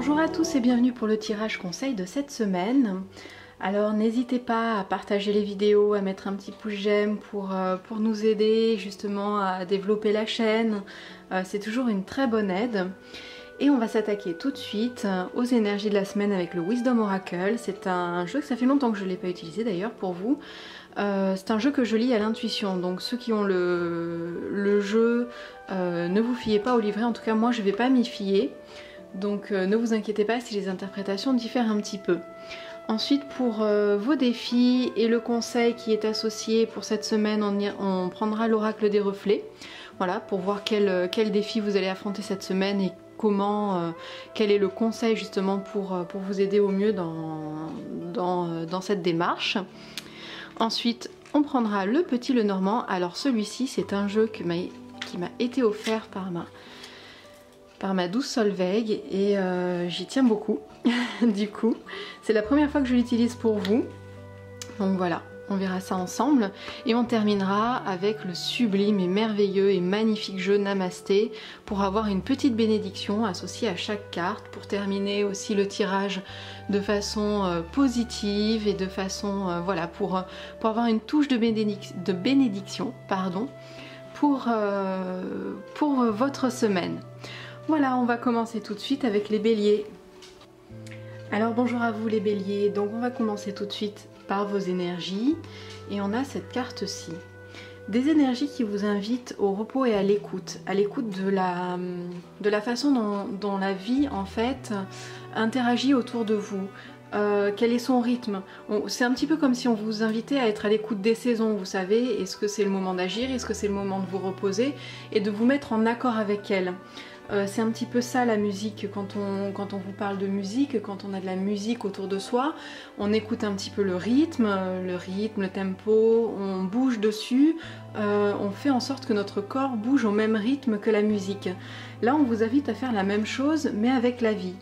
Bonjour à tous et bienvenue pour le tirage conseil de cette semaine. Alors n'hésitez pas à partager les vidéos, à mettre un petit pouce j'aime pour nous aider justement à développer la chaîne. C'est toujours une très bonne aide. Et on va s'attaquer tout de suite aux énergies de la semaine avec le Wisdom Oracle. C'est un jeu que ça fait longtemps que je ne l'ai pas utilisé d'ailleurs pour vous. C'est un jeu que je lis à l'intuition, donc ceux qui ont le jeu, ne vous fiez pas au livret, en tout cas moi je ne vais pas m'y fier. Donc ne vous inquiétez pas si les interprétations diffèrent un petit peu. Ensuite pour vos défis et le conseil qui est associé pour cette semaine, on prendra l'oracle des reflets. Voilà, pour voir quel défi vous allez affronter cette semaine et comment, quel est le conseil justement pour vous aider au mieux dans cette démarche. Ensuite on prendra le petit Lenormand. Alors celui-ci c'est un jeu qui m'a été offert par ma douce Solveig et j'y tiens beaucoup. Du coup c'est la première fois que je l'utilise pour vous, donc voilà, on verra ça ensemble et on terminera avec le sublime et merveilleux et magnifique jeu Namasté pour avoir une petite bénédiction associée à chaque carte, pour terminer aussi le tirage de façon positive et de façon voilà, pour avoir une touche de bénédiction pardon, pour votre semaine. Voilà, on va commencer tout de suite avec les béliers. Alors bonjour à vous les béliers, donc on va commencer tout de suite par vos énergies et on a cette carte-ci. Des énergies qui vous invitent au repos et à l'écoute de la façon dont la vie en fait interagit autour de vous. Quel est son rythme? C'est un petit peu comme si on vous invitait à être à l'écoute des saisons, vous savez, est-ce que c'est le moment d'agir, est-ce que c'est le moment de vous reposer et de vous mettre en accord avec elle. C'est un petit peu ça la musique, quand on vous parle de musique, quand on a de la musique autour de soi, on écoute un petit peu le rythme, le tempo, on bouge dessus, on fait en sorte que notre corps bouge au même rythme que la musique. Là on vous invite à faire la même chose mais avec la vie,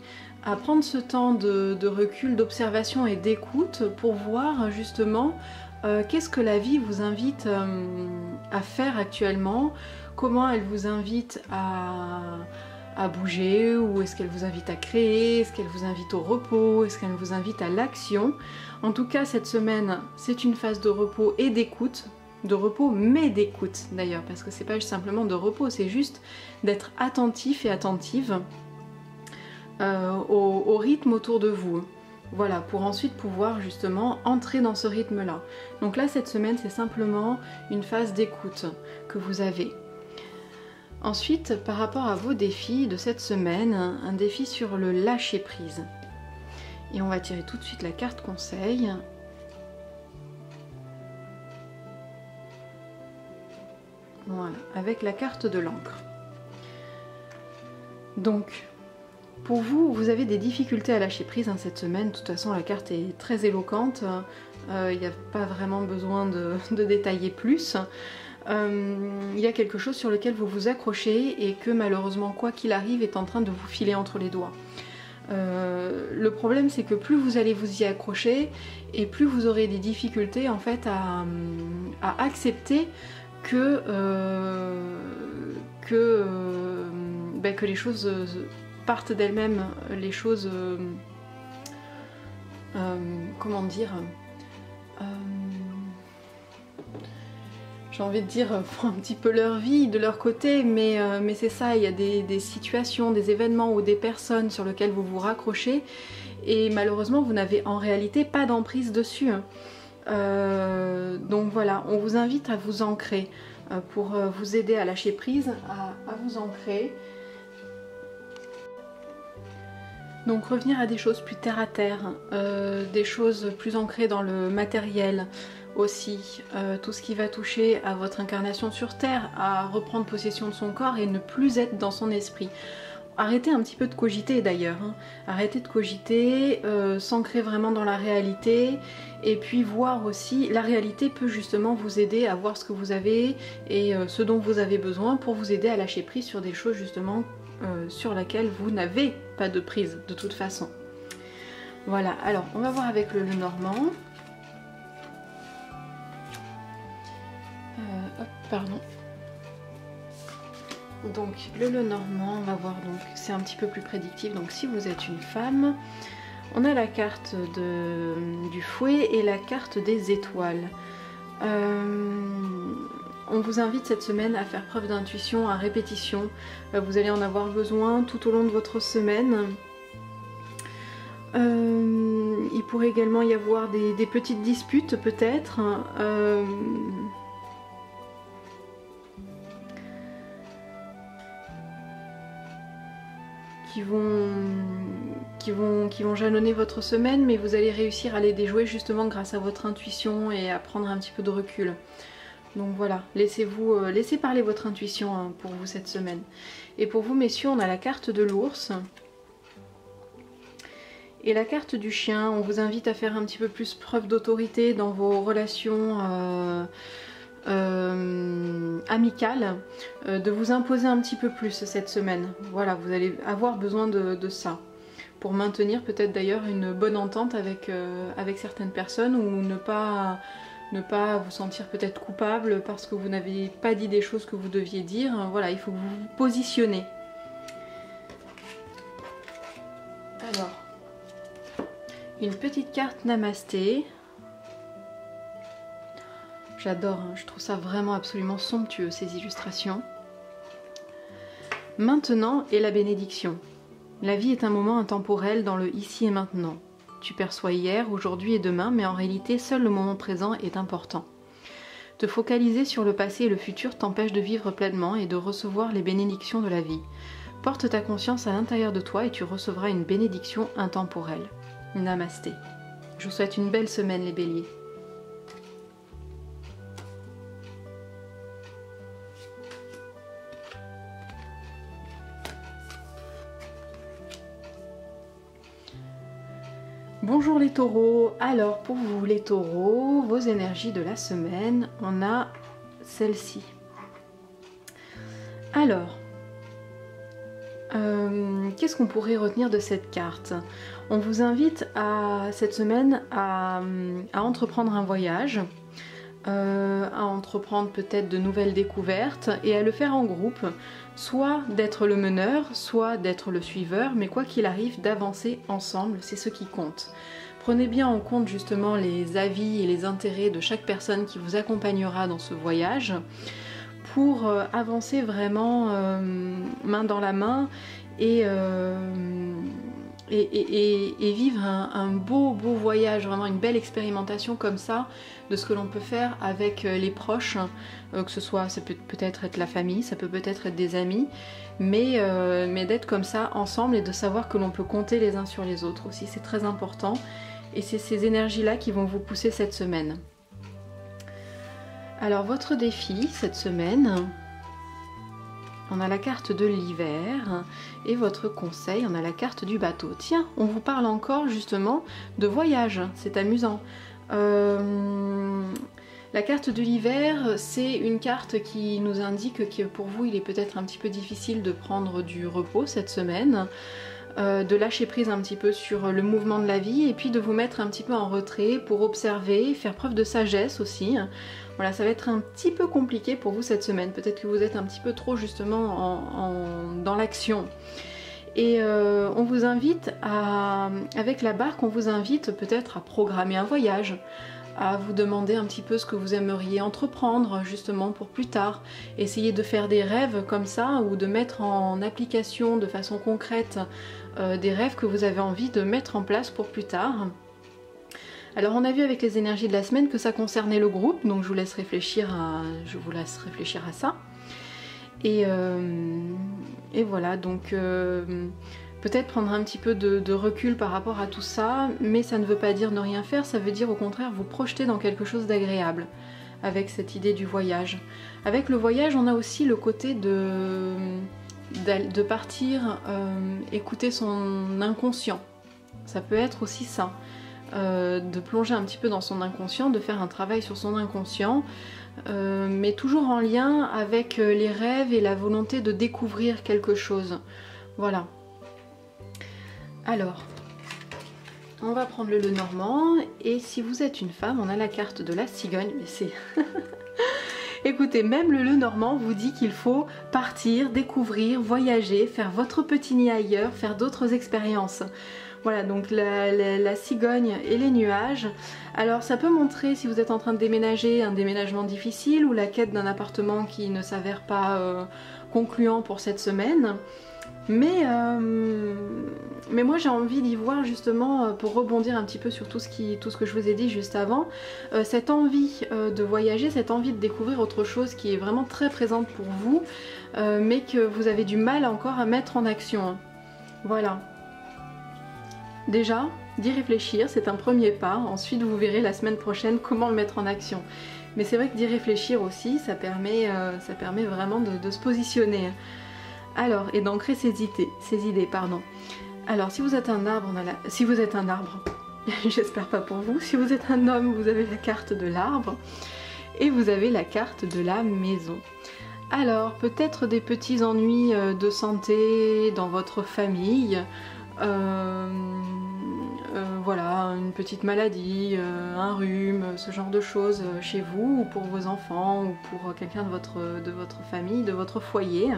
à prendre ce temps de recul, d'observation et d'écoute pour voir justement qu'est-ce que la vie vous invite à faire actuellement, comment elle vous invite à bouger, ou est-ce qu'elle vous invite à créer, est-ce qu'elle vous invite au repos, est-ce qu'elle vous invite à l'action. En tout cas cette semaine c'est une phase de repos et d'écoute, de repos mais d'écoute d'ailleurs, parce que c'est pas simplement de repos, c'est juste d'être attentif et attentive au rythme autour de vous. Voilà, pour ensuite pouvoir justement entrer dans ce rythme-là. Donc là, cette semaine, c'est simplement une phase d'écoute que vous avez. Ensuite, par rapport à vos défis de cette semaine, un défi sur le lâcher-prise. Et on va tirer tout de suite la carte conseil. Voilà, avec la carte de l'encre. Donc, pour vous, vous avez des difficultés à lâcher prise cette semaine. De toute façon, la carte est très éloquente. Il n'y a pas vraiment besoin de détailler plus. Il y a quelque chose sur lequel vous vous accrochez et que malheureusement, quoi qu'il arrive, est en train de vous filer entre les doigts. Le problème, c'est que plus vous allez vous y accrocher et plus vous aurez des difficultés en fait à accepter que les choses partent d'elles-mêmes, les choses, comment dire, j'ai envie de dire, font un petit peu leur vie de leur côté, mais c'est ça, il y a des situations, des événements ou des personnes sur lesquelles vous vous raccrochez et malheureusement vous n'avez en réalité pas d'emprise dessus. Donc voilà, on vous invite à vous ancrer pour vous aider à lâcher prise, à vous ancrer. Donc revenir à des choses plus terre à terre, des choses plus ancrées dans le matériel aussi, tout ce qui va toucher à votre incarnation sur terre, à reprendre possession de son corps et ne plus être dans son esprit. Arrêtez un petit peu de cogiter d'ailleurs, hein. Arrêtez de cogiter, s'ancrer vraiment dans la réalité et puis voir aussi, la réalité peut justement vous aider à voir ce que vous avez et ce dont vous avez besoin pour vous aider à lâcher prise sur des choses justement sur laquelle vous n'avez pas de prise de toute façon. Voilà, alors on va voir avec le Lenormand. Hop, pardon. Donc le Lenormand, on va voir, donc c'est un petit peu plus prédictif. Donc si vous êtes une femme, on a la carte du fouet et la carte des étoiles. On vous invite cette semaine à faire preuve d'intuition à répétition. Vous allez en avoir besoin tout au long de votre semaine. Il pourrait également y avoir des petites disputes peut-être. Qui vont jalonner votre semaine, mais vous allez réussir à les déjouer justement grâce à votre intuition et à prendre un petit peu de recul. Donc voilà, laissez parler votre intuition hein, pour vous cette semaine. Et pour vous messieurs, on a la carte de l'ours et la carte du chien. On vous invite à faire un petit peu plus preuve d'autorité dans vos relations amicales, de vous imposer un petit peu plus cette semaine. Voilà, vous allez avoir besoin de ça pour maintenir peut-être d'ailleurs une bonne entente avec certaines personnes, ou ne pas vous sentir peut-être coupable parce que vous n'avez pas dit des choses que vous deviez dire. Voilà, il faut que vous vous positionnez. Alors, une petite carte Namasté. J'adore, hein, je trouve ça vraiment absolument somptueux ces illustrations. Maintenant est la bénédiction. La vie est un moment intemporel dans le ici et maintenant. Tu perçois hier, aujourd'hui et demain, mais en réalité seul le moment présent est important. Te focaliser sur le passé et le futur t'empêche de vivre pleinement et de recevoir les bénédictions de la vie. Porte ta conscience à l'intérieur de toi et tu recevras une bénédiction intemporelle. Namasté. Je vous souhaite une belle semaine les béliers. Bonjour les taureaux, alors pour vous les taureaux, vos énergies de la semaine, on a celle-ci. Alors, qu'est-ce qu'on pourrait retenir de cette carte? On vous invite cette semaine à entreprendre un voyage, à entreprendre peut-être de nouvelles découvertes et à le faire en groupe, soit d'être le meneur, soit d'être le suiveur, mais quoi qu'il arrive, d'avancer ensemble, c'est ce qui compte. Prenez bien en compte justement les avis et les intérêts de chaque personne qui vous accompagnera dans ce voyage pour avancer vraiment main dans la main et vivre un beau voyage, vraiment une belle expérimentation comme ça de ce que l'on peut faire avec les proches, que ce soit, ça peut peut-être être la famille, ça peut peut-être être des amis, mais d'être comme ça ensemble et de savoir que l'on peut compter les uns sur les autres aussi, c'est très important et c'est ces énergies-là qui vont vous pousser cette semaine. Alors votre défi cette semaine, on a la carte de l'hiver et votre conseil, on a la carte du bateau. Tiens, on vous parle encore justement de voyage, c'est amusant. La carte de l'hiver, c'est une carte qui nous indique que pour vous, il est peut-être un petit peu difficile de prendre du repos cette semaine, de lâcher prise un petit peu sur le mouvement de la vie et puis de vous mettre un petit peu en retrait pour observer, faire preuve de sagesse aussi. Voilà, ça va être un petit peu compliqué pour vous cette semaine. Peut-être que vous êtes un petit peu trop justement dans l'action. Et on vous invite avec la barque, on vous invite peut-être à programmer un voyage, à vous demander un petit peu ce que vous aimeriez entreprendre justement pour plus tard. Essayez de faire des rêves comme ça ou de mettre en application de façon concrète des rêves que vous avez envie de mettre en place pour plus tard. Alors on a vu avec les énergies de la semaine que ça concernait le groupe, donc je vous laisse réfléchir à ça. Et voilà, donc peut-être prendre un petit peu de recul par rapport à tout ça, mais ça ne veut pas dire ne rien faire, ça veut dire au contraire vous projeter dans quelque chose d'agréable avec cette idée du voyage. Avec le voyage, on a aussi le côté de partir écouter son inconscient. Ça peut être aussi ça. De plonger un petit peu dans son inconscient, de faire un travail sur son inconscient, mais toujours en lien avec les rêves et la volonté de découvrir quelque chose. Voilà. Alors, on va prendre le Lenormand, et si vous êtes une femme, on a la carte de la cigogne, mais c'est... Écoutez, même le Lenormand vous dit qu'il faut partir, découvrir, voyager, faire votre petit nid ailleurs, faire d'autres expériences. Voilà, donc la cigogne et les nuages. Alors ça peut montrer, si vous êtes en train de déménager, un déménagement difficile ou la quête d'un appartement qui ne s'avère pas concluant pour cette semaine. Mais moi j'ai envie d'y voir justement, pour rebondir un petit peu sur tout ce que je vous ai dit juste avant, cette envie de voyager, cette envie de découvrir autre chose qui est vraiment très présente pour vous, mais que vous avez du mal encore à mettre en action. Voilà. Déjà, d'y réfléchir, c'est un premier pas. Ensuite, vous verrez la semaine prochaine comment le mettre en action. Mais c'est vrai que d'y réfléchir aussi, ça permet vraiment de se positionner. Alors, et d'ancrer ses idées, pardon. Alors, si vous êtes un arbre, si vous êtes un arbre, j'espère pas pour vous. Si vous êtes un homme, vous avez la carte de l'arbre et vous avez la carte de la maison. Alors, peut-être des petits ennuis de santé dans votre famille. Voilà, une petite maladie, un rhume, ce genre de choses chez vous ou pour vos enfants ou pour quelqu'un de votre famille, de votre foyer.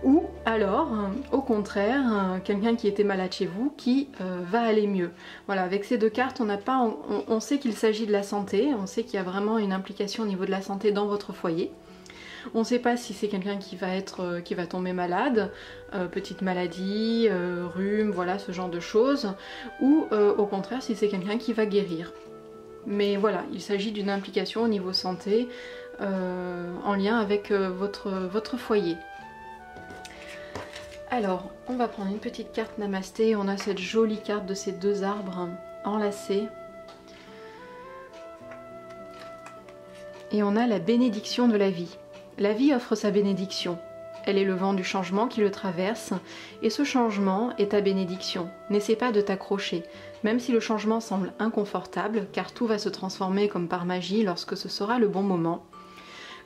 Ou alors, au contraire, quelqu'un qui était malade chez vous qui va aller mieux. Voilà, avec ces deux cartes, on sait qu'il s'agit de la santé, on sait qu'il y a vraiment une implication au niveau de la santé dans votre foyer. On ne sait pas si c'est quelqu'un qui va tomber malade, petite maladie, rhume, voilà, ce genre de choses, ou au contraire si c'est quelqu'un qui va guérir. Mais voilà, il s'agit d'une implication au niveau santé en lien avec votre foyer. Alors, on va prendre une petite carte Namasté, on a cette jolie carte de ces deux arbres enlacés. Et on a la bénédiction de la vie. La vie offre sa bénédiction. Elle est le vent du changement qui le traverse, et ce changement est ta bénédiction. N'essaie pas de t'accrocher, même si le changement semble inconfortable, car tout va se transformer comme par magie lorsque ce sera le bon moment.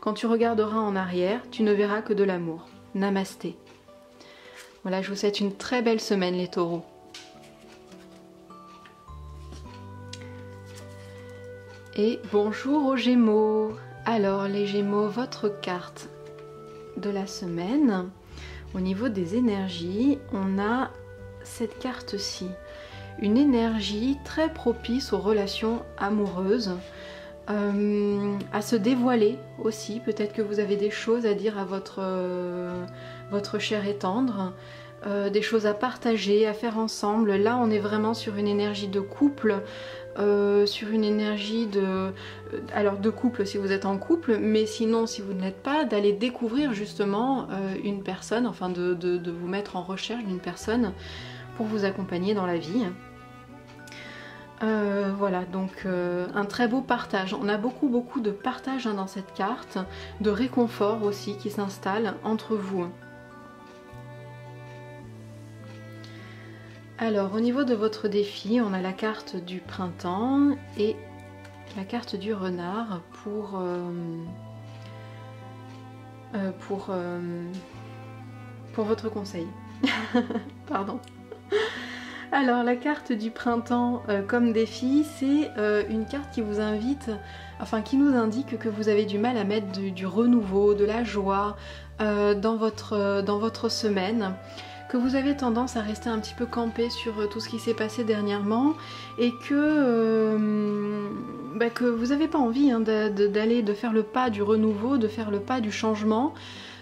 Quand tu regarderas en arrière, tu ne verras que de l'amour. Namasté. Voilà, je vous souhaite une très belle semaine les taureaux. Et bonjour aux Gémeaux. Alors les Gémeaux, votre carte de la semaine, au niveau des énergies, on a cette carte-ci. Une énergie très propice aux relations amoureuses, à se dévoiler aussi. Peut-être que vous avez des choses à dire à votre cher et tendre, des choses à partager, à faire ensemble. Là, on est vraiment sur une énergie de couple, sur une énergie de couple si vous êtes en couple, mais sinon si vous ne l'êtes pas, d'aller découvrir justement une personne, enfin de vous mettre en recherche d'une personne pour vous accompagner dans la vie. Voilà, donc un très beau partage. On a beaucoup de partage dans cette carte, de réconfort aussi qui s'installe entre vous. Alors au niveau de votre défi, on a la carte du printemps et la carte du renard pour votre conseil. Pardon. Alors la carte du printemps comme défi, c'est une carte qui vous invite, enfin qui nous indique que vous avez du mal à mettre du renouveau, de la joie dans votre semaine, que vous avez tendance à rester un petit peu campé sur tout ce qui s'est passé dernièrement et que vous n'avez pas envie de faire le pas du renouveau, de faire le pas du changement.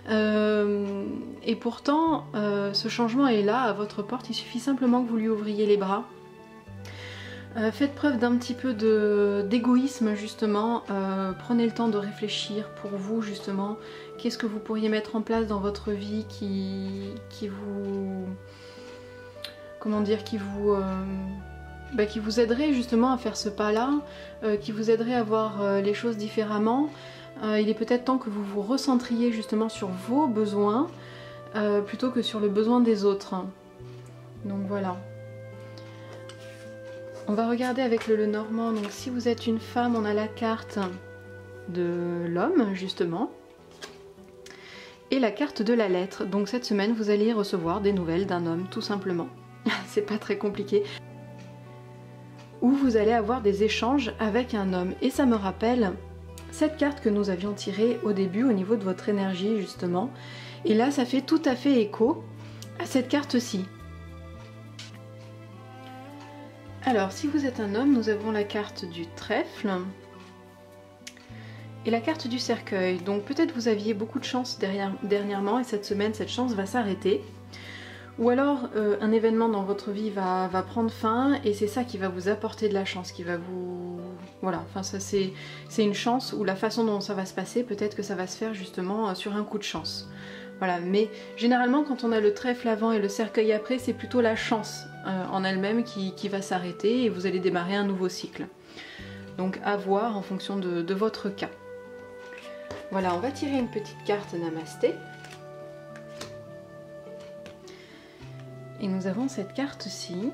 Et pourtant ce changement est là à votre porte, il suffit simplement que vous lui ouvriez les bras. Faites preuve d'un petit peu d'égoïsme justement, prenez le temps de réfléchir pour vous justement, qu'est-ce que vous pourriez mettre en place dans votre vie qui vous... comment dire, qui vous aiderait justement à faire ce pas-là, qui vous aiderait à voir les choses différemment. Il est peut-être temps que vous vous recentriez justement sur vos besoins plutôt que sur le besoin des autres. Donc voilà. On va regarder avec le Lenormand. Donc si vous êtes une femme, on a la carte de l'homme justement et la carte de la lettre. Donc cette semaine vous allez recevoir des nouvelles d'un homme tout simplement. C'est pas très compliqué. Ou vous allez avoir des échanges avec un homme. Et ça me rappelle cette carte que nous avions tirée au début au niveau de votre énergie justement. Et là ça fait tout à fait écho à cette carte-ci. Alors si vous êtes un homme, nous avons la carte du trèfle et la carte du cercueil. Donc peut-être vous aviez beaucoup de chance dernièrement et cette semaine cette chance va s'arrêter. Ou alors un événement dans votre vie va prendre fin et c'est ça qui va vous apporter de la chance, qui va vous... Voilà, enfin ça c'est une chance ou la façon dont ça va se passer, peut-être que ça va se faire justement sur un coup de chance. Voilà, mais généralement quand on a le trèfle avant et le cercueil après, c'est plutôt la chance en elle-même qui va s'arrêter et vous allez démarrer un nouveau cycle. Donc à voir en fonction de votre cas. Voilà, on va tirer une petite carte Namasté. Et nous avons cette carte-ci.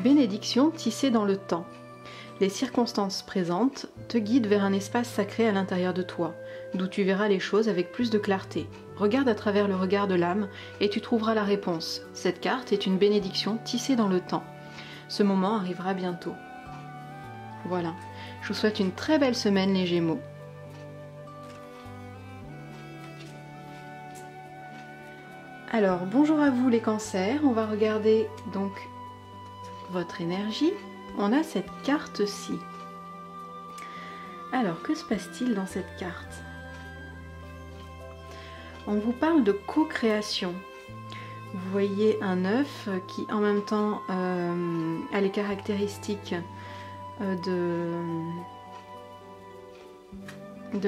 Bénédiction tissée dans le temps. Les circonstances présentes te guident vers un espace sacré à l'intérieur de toi, d'où tu verras les choses avec plus de clarté. Regarde à travers le regard de l'âme et tu trouveras la réponse. Cette carte est une bénédiction tissée dans le temps. Ce moment arrivera bientôt. Voilà. Je vous souhaite une très belle semaine les Gémeaux. Alors, bonjour à vous les cancers, on va regarder donc votre énergie. On a cette carte-ci. Alors, que se passe-t-il dans cette carte? On vous parle de co-création. Vous voyez un œuf qui en même temps a les caractéristiques de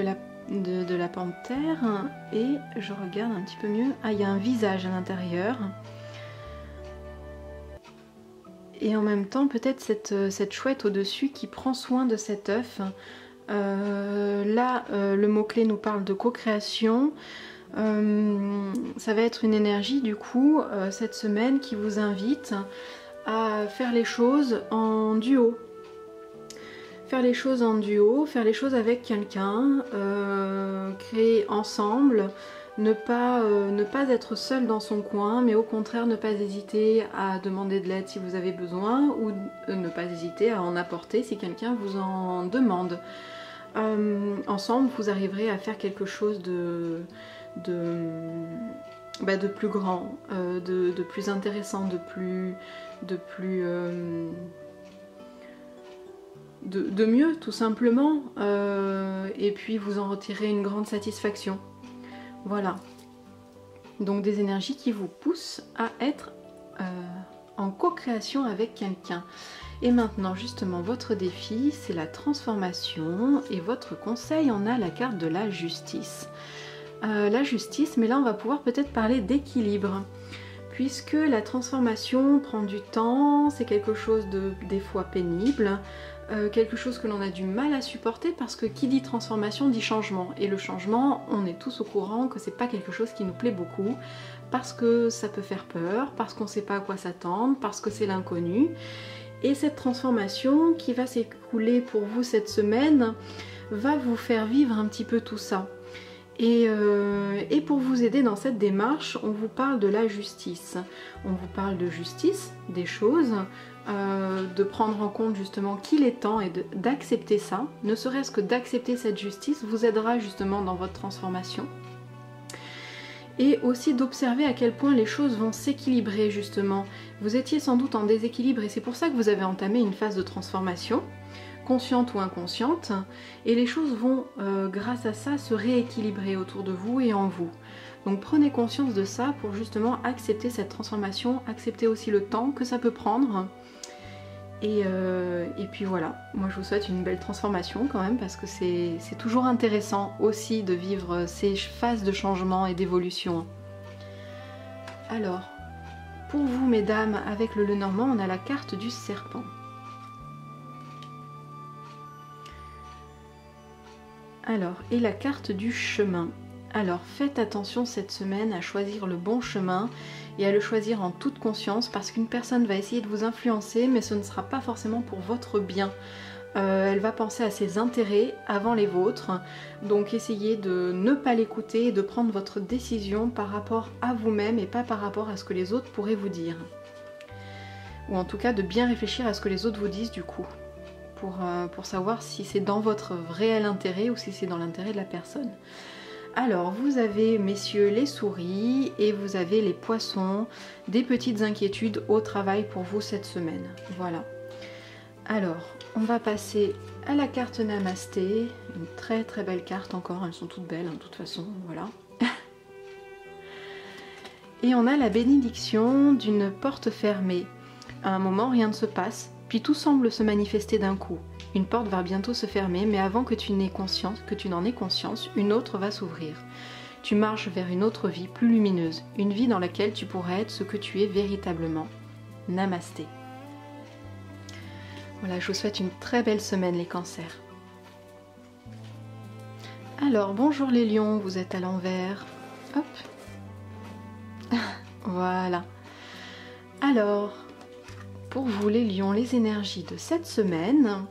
la panthère et je regarde un petit peu mieux. Ah, il y a un visage à l'intérieur. Et en même temps, peut-être cette chouette au-dessus qui prend soin de cet œuf. Là, le mot-clé nous parle de co-création. Ça va être une énergie, du coup, cette semaine qui vous invite à faire les choses en duo. Faire les choses en duo, faire les choses avec quelqu'un, créer ensemble, ne pas être seul dans son coin, mais au contraire ne pas hésiter à demander de l'aide si vous avez besoin ou ne pas hésiter à en apporter si quelqu'un vous en demande. Ensemble, vous arriverez à faire quelque chose de plus grand, de plus intéressant, de mieux tout simplement, et puis vous en retirez une grande satisfaction. Voilà, donc des énergies qui vous poussent à être en co-création avec quelqu'un. Et maintenant justement votre défi c'est la transformation et votre conseil, on a la carte de la justice. La justice, mais là on va pouvoir peut-être parler d'équilibre. Puisque la transformation prend du temps, c'est quelque chose de des fois pénible, quelque chose que l'on a du mal à supporter parce que qui dit transformation dit changement. Et le changement, on est tous au courant que c'est pas quelque chose qui nous plaît beaucoup, parce que ça peut faire peur, parce qu'on sait pas à quoi s'attendre, parce que c'est l'inconnu. Et cette transformation qui va s'écouler pour vous cette semaine va vous faire vivre un petit peu tout ça. Et pour vous aider dans cette démarche, on vous parle de la justice. On vous parle de justice, des choses, de prendre en compte justement qu'il est temps et d'accepter ça. Ne serait-ce que d'accepter cette justice vous aidera justement dans votre transformation. Et aussi d'observer à quel point les choses vont s'équilibrer justement. Vous étiez sans doute en déséquilibre et c'est pour ça que vous avez entamé une phase de transformation, consciente ou inconsciente, et les choses vont, grâce à ça, se rééquilibrer autour de vous et en vous. Donc prenez conscience de ça pour justement accepter cette transformation, accepter aussi le temps que ça peut prendre. Et puis voilà, moi je vous souhaite une belle transformation quand même, parce que c'est toujours intéressant aussi de vivre ces phases de changement et d'évolution. Alors, pour vous mesdames, avec le Lenormand, on a la carte du serpent. Alors, et la carte du chemin. Alors, faites attention cette semaine à choisir le bon chemin et à le choisir en toute conscience, parce qu'une personne va essayer de vous influencer, mais ce ne sera pas forcément pour votre bien. Elle va penser à ses intérêts avant les vôtres, donc essayez de ne pas l'écouter et de prendre votre décision par rapport à vous-même et pas par rapport à ce que les autres pourraient vous dire. Ou en tout cas de bien réfléchir à ce que les autres vous disent du coup, pour savoir si c'est dans votre réel intérêt ou si c'est dans l'intérêt de la personne. Alors, vous avez, messieurs, les souris et vous avez les poissons, des petites inquiétudes au travail pour vous cette semaine. Voilà. Alors, on va passer à la carte Namasté, une très très belle carte encore, elles sont toutes belles de toute façon, voilà. Et on a la bénédiction d'une porte fermée. À un moment, rien ne se passe, puis tout semble se manifester d'un coup. Une porte va bientôt se fermer, mais avant que tu n'en aies conscience, une autre va s'ouvrir. Tu marches vers une autre vie plus lumineuse, une vie dans laquelle tu pourrais être ce que tu es véritablement. Namasté. Voilà, je vous souhaite une très belle semaine les cancers. Alors, bonjour les lions, vous êtes à l'envers. Hop. Voilà. Alors, pour vous les lions, les énergies de cette semaine...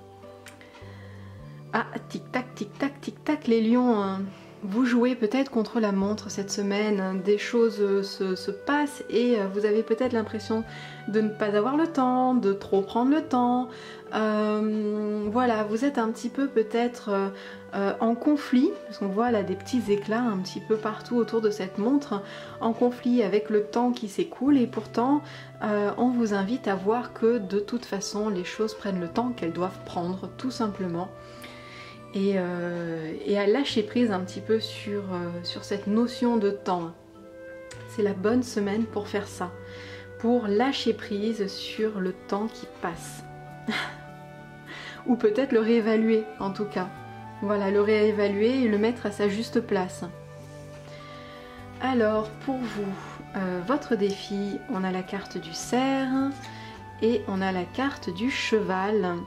Ah, tic-tac, tic-tac, tic-tac, les lions, vous jouez peut-être contre la montre cette semaine, des choses se passent et vous avez peut-être l'impression de ne pas avoir le temps, de trop prendre le temps. Voilà, vous êtes un petit peu peut-être en conflit, parce qu'on voit là des petits éclats un petit peu partout autour de cette montre, en conflit avec le temps qui s'écoule et pourtant on vous invite à voir que de toute façon les choses prennent le temps qu'elles doivent prendre, tout simplement. Et à lâcher prise un petit peu sur cette notion de temps. C'est la bonne semaine pour faire ça, pour lâcher prise sur le temps qui passe. Ou peut-être le réévaluer en tout cas. Voilà, le réévaluer et le mettre à sa juste place. Alors pour vous, votre défi, on a la carte du cerf et on a la carte du cheval.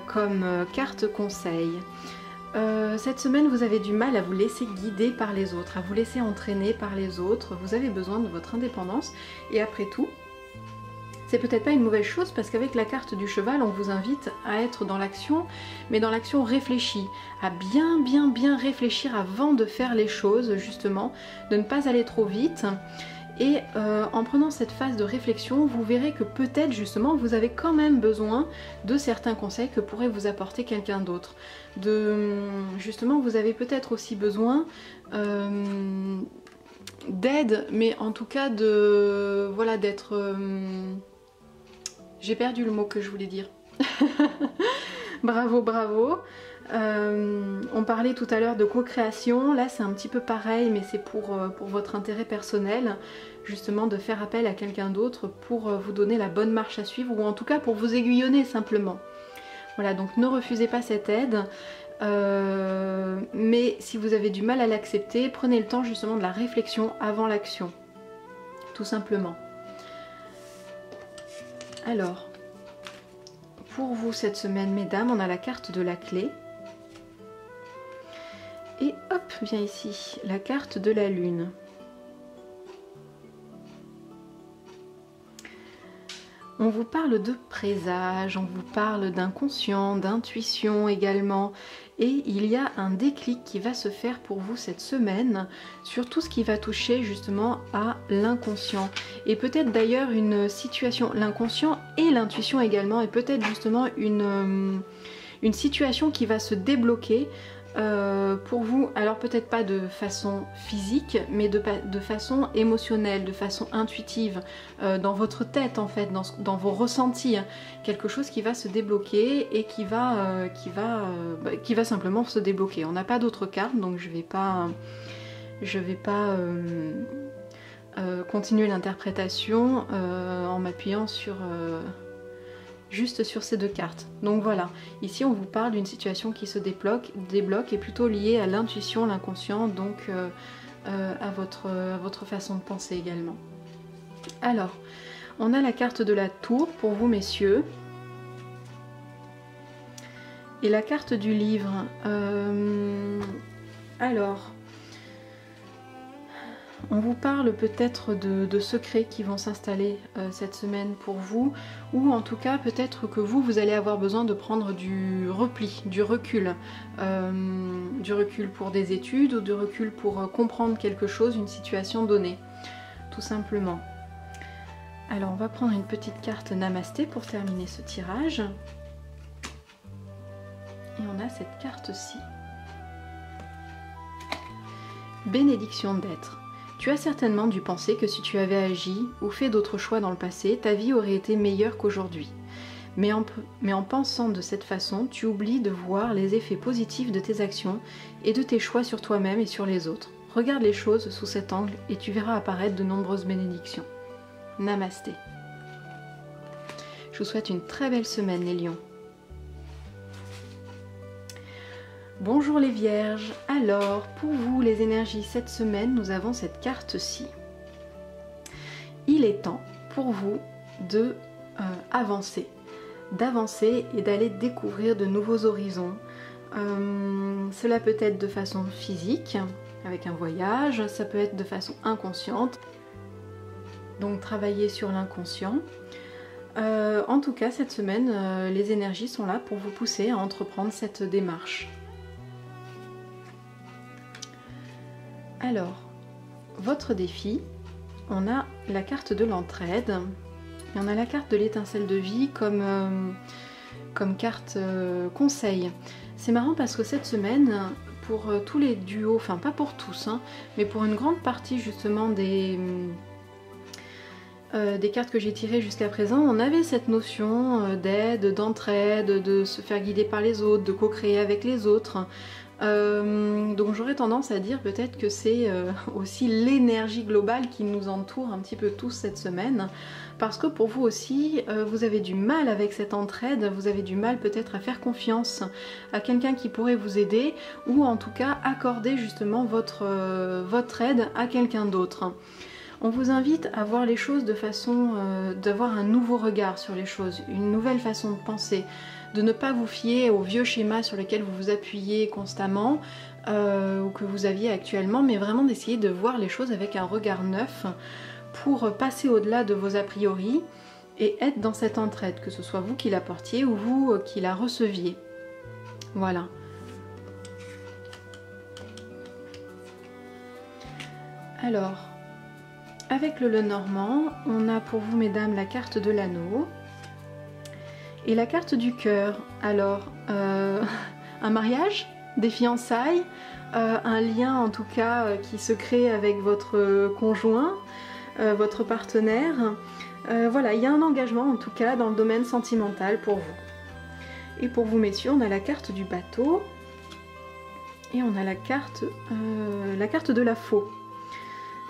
Comme carte conseil. Cette semaine vous avez du mal à vous laisser guider par les autres, à vous laisser entraîner par les autres, vous avez besoin de votre indépendance et après tout, c'est peut-être pas une mauvaise chose parce qu'avec la carte du cheval on vous invite à être dans l'action, mais dans l'action réfléchie, à bien réfléchir avant de faire les choses justement, de ne pas aller trop vite. Et en prenant cette phase de réflexion, vous verrez que peut-être justement vous avez quand même besoin de certains conseils que pourrait vous apporter quelqu'un d'autre. Justement, vous avez peut-être aussi besoin d'aide, mais en tout cas voilà, d'être... J'ai perdu le mot que je voulais dire. Bravo, bravo. On parlait tout à l'heure de co-création, là c'est un petit peu pareil mais c'est pour votre intérêt personnel, justement de faire appel à quelqu'un d'autre pour vous donner la bonne marche à suivre ou en tout cas pour vous aiguillonner simplement. Voilà, donc ne refusez pas cette aide, mais si vous avez du mal à l'accepter, prenez le temps justement de la réflexion avant l'action, tout simplement. Alors, pour vous cette semaine mesdames, on a la carte de la clé. Et hop, viens ici, la carte de la lune. On vous parle de présage, on vous parle d'inconscient, d'intuition également. Et il y a un déclic qui va se faire pour vous cette semaine sur tout ce qui va toucher justement à l'inconscient. Et peut-être d'ailleurs une situation, l'inconscient et l'intuition également, et peut-être justement une situation qui va se débloquer pour vous, alors peut-être pas de façon physique, mais de façon émotionnelle, de façon intuitive, dans votre tête en fait, dans vos ressentis, quelque chose qui va se débloquer et qui va simplement se débloquer. On n'a pas d'autres cartes, donc je vais pas continuer l'interprétation en m'appuyant juste sur ces deux cartes. Donc voilà, ici on vous parle d'une situation qui se débloque et plutôt liée à l'intuition, l'inconscient, donc à votre façon de penser également. Alors, on a la carte de la tour pour vous messieurs. Et la carte du livre. Alors, on vous parle peut-être de secrets qui vont s'installer cette semaine pour vous, ou en tout cas peut-être que vous allez avoir besoin de prendre du repli, du recul pour des études ou du recul pour comprendre quelque chose, une situation donnée, tout simplement. Alors on va prendre une petite carte Namasté pour terminer ce tirage. Et on a cette carte-ci. Bénédiction d'être. Tu as certainement dû penser que si tu avais agi ou fait d'autres choix dans le passé, ta vie aurait été meilleure qu'aujourd'hui. Mais en pensant de cette façon, tu oublies de voir les effets positifs de tes actions et de tes choix sur toi-même et sur les autres. Regarde les choses sous cet angle et tu verras apparaître de nombreuses bénédictions. Namasté. Je vous souhaite une très belle semaine les lions. Bonjour les vierges. Alors, pour vous les énergies cette semaine, nous avons cette carte-ci. Il est temps pour vous de avancer. D'avancer et d'aller découvrir de nouveaux horizons. Cela peut être de façon physique, avec un voyage, ça peut être de façon inconsciente, donc travailler sur l'inconscient. En tout cas, cette semaine, les énergies sont là pour vous pousser à entreprendre cette démarche. Alors, votre défi, on a la carte de l'entraide. Et on a la carte de l'étincelle de vie comme carte conseil. C'est marrant parce que cette semaine, pour tous les duos, enfin pas pour tous, hein, mais pour une grande partie justement des cartes que j'ai tirées jusqu'à présent, on avait cette notion d'aide, d'entraide, de se faire guider par les autres, de co-créer avec les autres. Donc j'aurais tendance à dire peut-être que c'est aussi l'énergie globale qui nous entoure un petit peu tous cette semaine, parce que pour vous aussi vous avez du mal avec cette entraide, vous avez du mal peut-être à faire confiance à quelqu'un qui pourrait vous aider, ou en tout cas accorder justement votre aide à quelqu'un d'autre. On vous invite à voir les choses de façon d'avoir un nouveau regard sur les choses, une nouvelle façon de penser, de ne pas vous fier aux vieux schémas sur lesquels vous vous appuyez constamment ou que vous aviez actuellement, mais vraiment d'essayer de voir les choses avec un regard neuf pour passer au-delà de vos a priori et être dans cette entraide, que ce soit vous qui la portiez ou vous qui la receviez. Voilà. Alors, avec le Lenormand, on a pour vous mesdames la carte de l'anneau. Et la carte du cœur, alors un mariage, des fiançailles, un lien en tout cas qui se crée avec votre conjoint, votre partenaire. Voilà, il y a un engagement en tout cas dans le domaine sentimental pour vous. Et pour vous messieurs, on a la carte du bateau et on a la carte de la faux.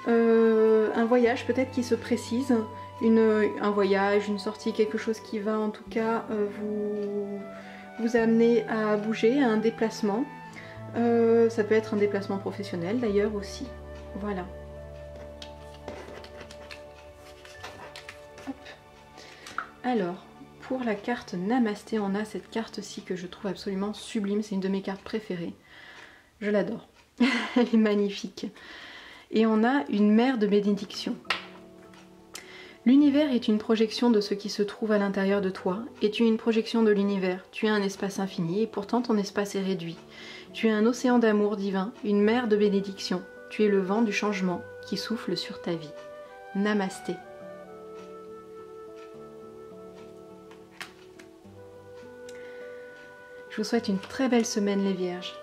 Un voyage peut-être qui se précise. Un voyage, une sortie, quelque chose qui va en tout cas vous amener à bouger, à un déplacement. Ça peut être un déplacement professionnel d'ailleurs aussi. Voilà. Hop. Alors, pour la carte Namasté, on a cette carte-ci que je trouve absolument sublime. C'est une de mes cartes préférées. Je l'adore. Elle est magnifique. Et on a une mer de bénédiction. L'univers est une projection de ce qui se trouve à l'intérieur de toi, et tu es une projection de l'univers. Tu as un espace infini, et pourtant ton espace est réduit. Tu es un océan d'amour divin, une mer de bénédiction. Tu es le vent du changement qui souffle sur ta vie. Namasté. Je vous souhaite une très belle semaine les vierges.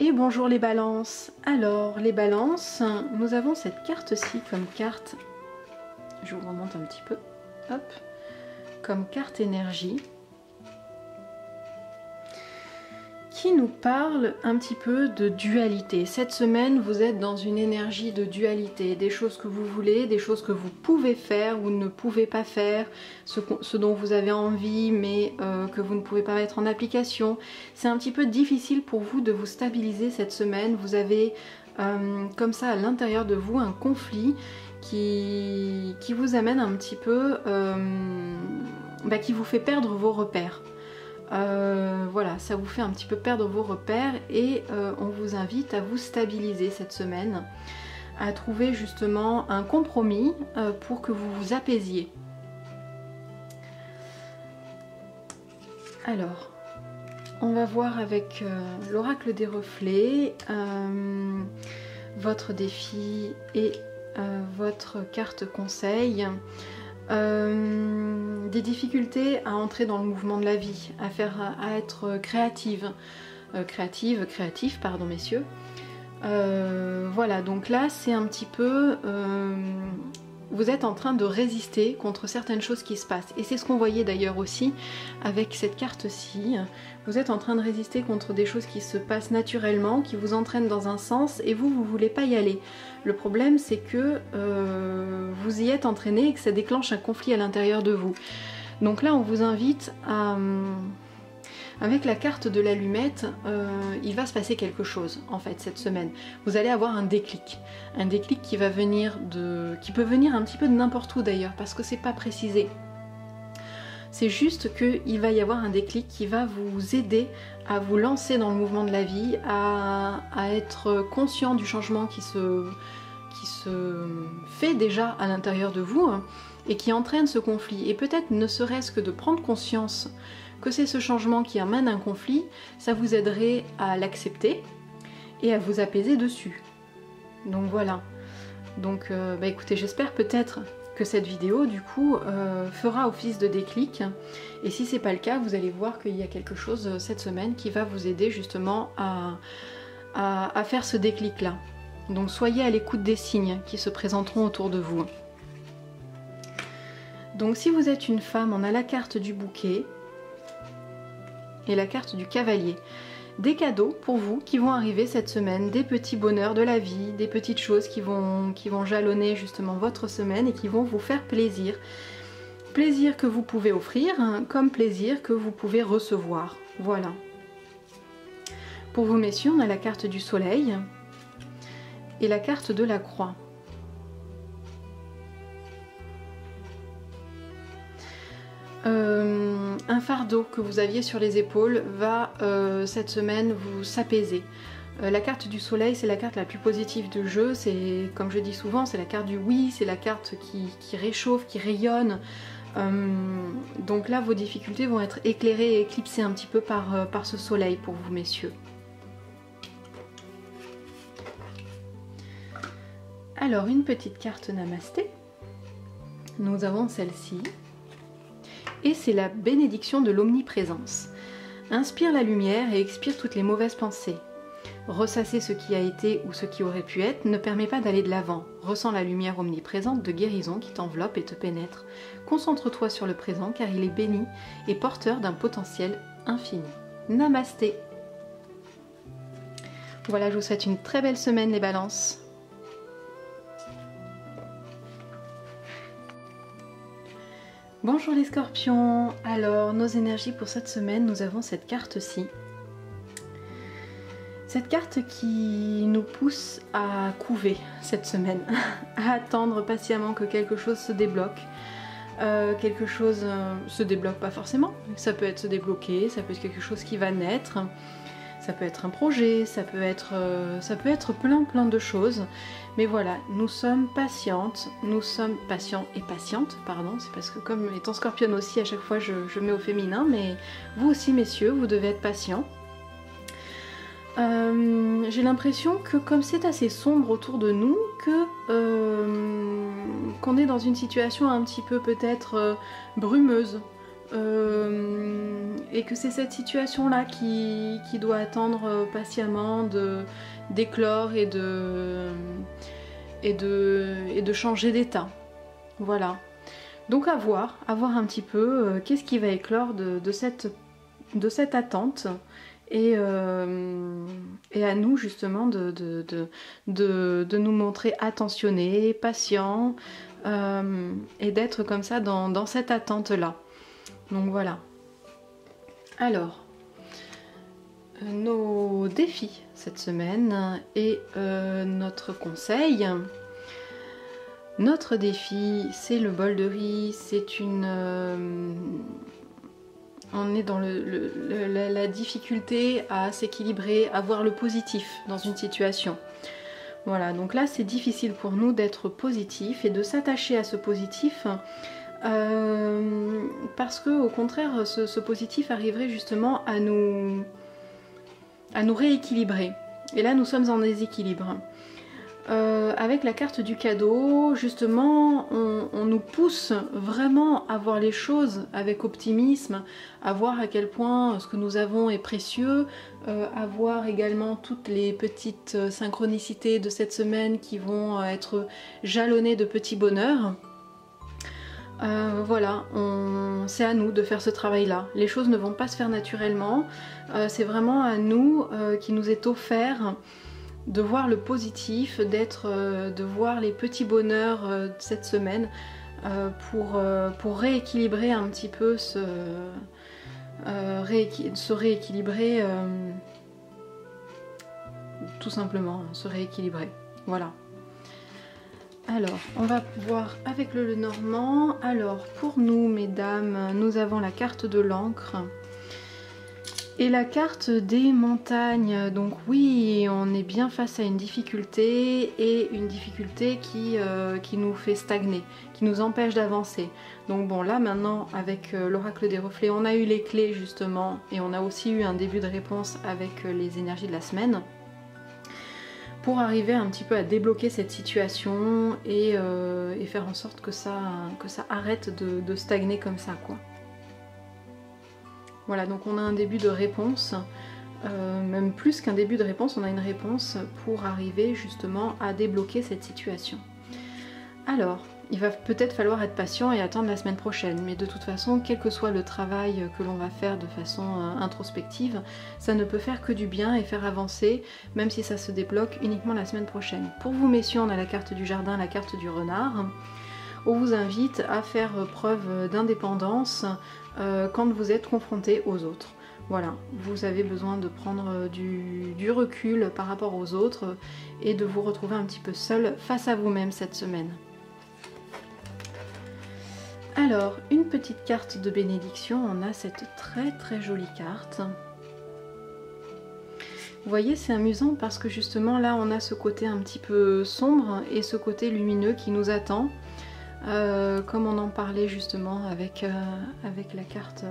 Et bonjour les balances. Alors les balances, nous avons cette carte-ci comme carte, je vous remonte un petit peu, hop, comme carte énergie, qui nous parle un petit peu de dualité. Cette semaine, vous êtes dans une énergie de dualité, des choses que vous voulez, des choses que vous pouvez faire ou ne pouvez pas faire, ce dont vous avez envie mais que vous ne pouvez pas mettre en application. C'est un petit peu difficile pour vous de vous stabiliser cette semaine. Vous avez comme ça à l'intérieur de vous un conflit qui vous amène un petit peu, qui vous fait perdre vos repères. Voilà, ça vous fait un petit peu perdre vos repères et on vous invite à vous stabiliser cette semaine, à trouver justement un compromis pour que vous vous apaisiez. Alors, on va voir avec l'oracle des reflets votre défi et votre carte conseil. des difficultés à entrer dans le mouvement de la vie, à être créatif, pardon messieurs. Voilà, donc là c'est un petit peu... vous êtes en train de résister contre certaines choses qui se passent. Et c'est ce qu'on voyait d'ailleurs aussi avec cette carte-ci. Vous êtes en train de résister contre des choses qui se passent naturellement, qui vous entraînent dans un sens, et vous voulez pas y aller. Le problème c'est que vous y êtes entraîné et que ça déclenche un conflit à l'intérieur de vous. Donc là on vous invite à... Avec la carte de l'allumette, il va se passer quelque chose en fait cette semaine. Vous allez avoir un déclic qui va venir qui peut venir un petit peu de n'importe où d'ailleurs, parce que c'est pas précisé. C'est juste qu'il va y avoir un déclic qui va vous aider à vous lancer dans le mouvement de la vie, à être conscient du changement qui se fait déjà à l'intérieur de vous, hein, et qui entraîne ce conflit. Et peut-être ne serait-ce que de prendre conscience que c'est ce changement qui amène un conflit, ça vous aiderait à l'accepter et à vous apaiser dessus. Donc voilà. Donc écoutez, j'espère peut-être que cette vidéo du coup fera office de déclic, et si c'est pas le cas, vous allez voir qu'il y a quelque chose cette semaine qui va vous aider justement à faire ce déclic là. Donc soyez à l'écoute des signes qui se présenteront autour de vous. Donc si vous êtes une femme, on a la carte du bouquet et la carte du cavalier. Des cadeaux pour vous qui vont arriver cette semaine, des petits bonheurs de la vie, des petites choses qui vont jalonner justement votre semaine et qui vont vous faire plaisir. Plaisir que vous pouvez offrir, hein, comme plaisir que vous pouvez recevoir. Voilà. Pour vous messieurs, on a la carte du soleil et la carte de la croix. Un fardeau que vous aviez sur les épaules va cette semaine vous s'apaiser. La carte du soleil, c'est la carte la plus positive du jeu, c'est, comme je dis souvent, c'est la carte du oui, c'est la carte qui réchauffe, qui rayonne. Donc là, vos difficultés vont être éclairées et éclipsées un petit peu par ce soleil pour vous messieurs. Alors, une petite carte Namasté. Nous avons celle-ci. Et c'est la bénédiction de l'omniprésence. Inspire la lumière et expire toutes les mauvaises pensées. Ressasser ce qui a été ou ce qui aurait pu être ne permet pas d'aller de l'avant. Ressens la lumière omniprésente de guérison qui t'enveloppe et te pénètre. Concentre-toi sur le présent car il est béni et porteur d'un potentiel infini. Namasté. Voilà, je vous souhaite une très belle semaine les balances. Bonjour les scorpions, alors nos énergies pour cette semaine, nous avons cette carte-ci. Cette carte qui nous pousse à couver cette semaine, à attendre patiemment que quelque chose se débloque. Quelque chose se débloque pas forcément, ça peut être se débloquer, ça peut être quelque chose qui va naître, ça peut être un projet, ça peut être plein de choses. Mais voilà, nous sommes patientes, nous sommes patients et patientes, pardon, c'est parce que comme étant scorpion aussi, à chaque fois je mets au féminin, mais vous aussi messieurs, vous devez être patients. J'ai l'impression que comme c'est assez sombre autour de nous, qu'on est dans une situation un petit peu peut-être brumeuse. Et que c'est cette situation-là qui doit attendre patiemment d'éclore et de changer d'état. Voilà. Donc à voir un petit peu qu'est-ce qui va éclore de cette attente et à nous justement de nous montrer attentionnés, patients et d'être comme ça dans cette attente-là. Donc voilà. Alors, nos défis cette semaine et notre conseil. Notre défi, c'est le bol de riz, c'est une... on est dans la difficulté à s'équilibrer, à voir le positif dans une situation. Voilà, donc là c'est difficile pour nous d'être positif et de s'attacher à ce positif. Parce que au contraire ce positif arriverait justement à nous rééquilibrer, et là nous sommes en déséquilibre. avec la carte du cadeau, justement, on nous pousse vraiment à voir les choses avec optimisme, à voir à quel point ce que nous avons est précieux, à voir également toutes les petites synchronicités de cette semaine qui vont être jalonnées de petits bonheurs. Voilà, c'est à nous de faire ce travail-là. Les choses ne vont pas se faire naturellement, c'est vraiment à nous qui nous est offert de voir le positif, de voir les petits bonheurs de cette semaine pour rééquilibrer un petit peu se rééquilibrer tout simplement, se rééquilibrer. Voilà. Alors, on va voir avec le Lenormand. Alors, pour nous, mesdames, nous avons la carte de l'encre et la carte des montagnes. Donc oui, on est bien face à une difficulté, et une difficulté qui nous fait stagner, qui nous empêche d'avancer. Donc bon, là maintenant, avec l'oracle des reflets, on a eu les clés justement, et on a aussi eu un début de réponse avec les énergies de la semaine, pour arriver un petit peu à débloquer cette situation et faire en sorte que ça arrête de stagner comme ça, quoi. Voilà, donc on a un début de réponse, même plus qu'un début de réponse, on a une réponse pour arriver justement à débloquer cette situation. Alors, il va peut-être falloir être patient et attendre la semaine prochaine, mais de toute façon, quel que soit le travail que l'on va faire de façon introspective, ça ne peut faire que du bien et faire avancer, même si ça se débloque uniquement la semaine prochaine. Pour vous, messieurs, on a la carte du jardin, la carte du renard. On vous invite à faire preuve d'indépendance quand vous êtes confronté aux autres. Voilà, vous avez besoin de prendre du recul par rapport aux autres et de vous retrouver un petit peu seul face à vous-même cette semaine. Alors, une petite carte de bénédiction, on a cette très jolie carte. Vous voyez, c'est amusant parce que justement là on a ce côté un petit peu sombre et ce côté lumineux qui nous attend. Comme on en parlait justement avec la carte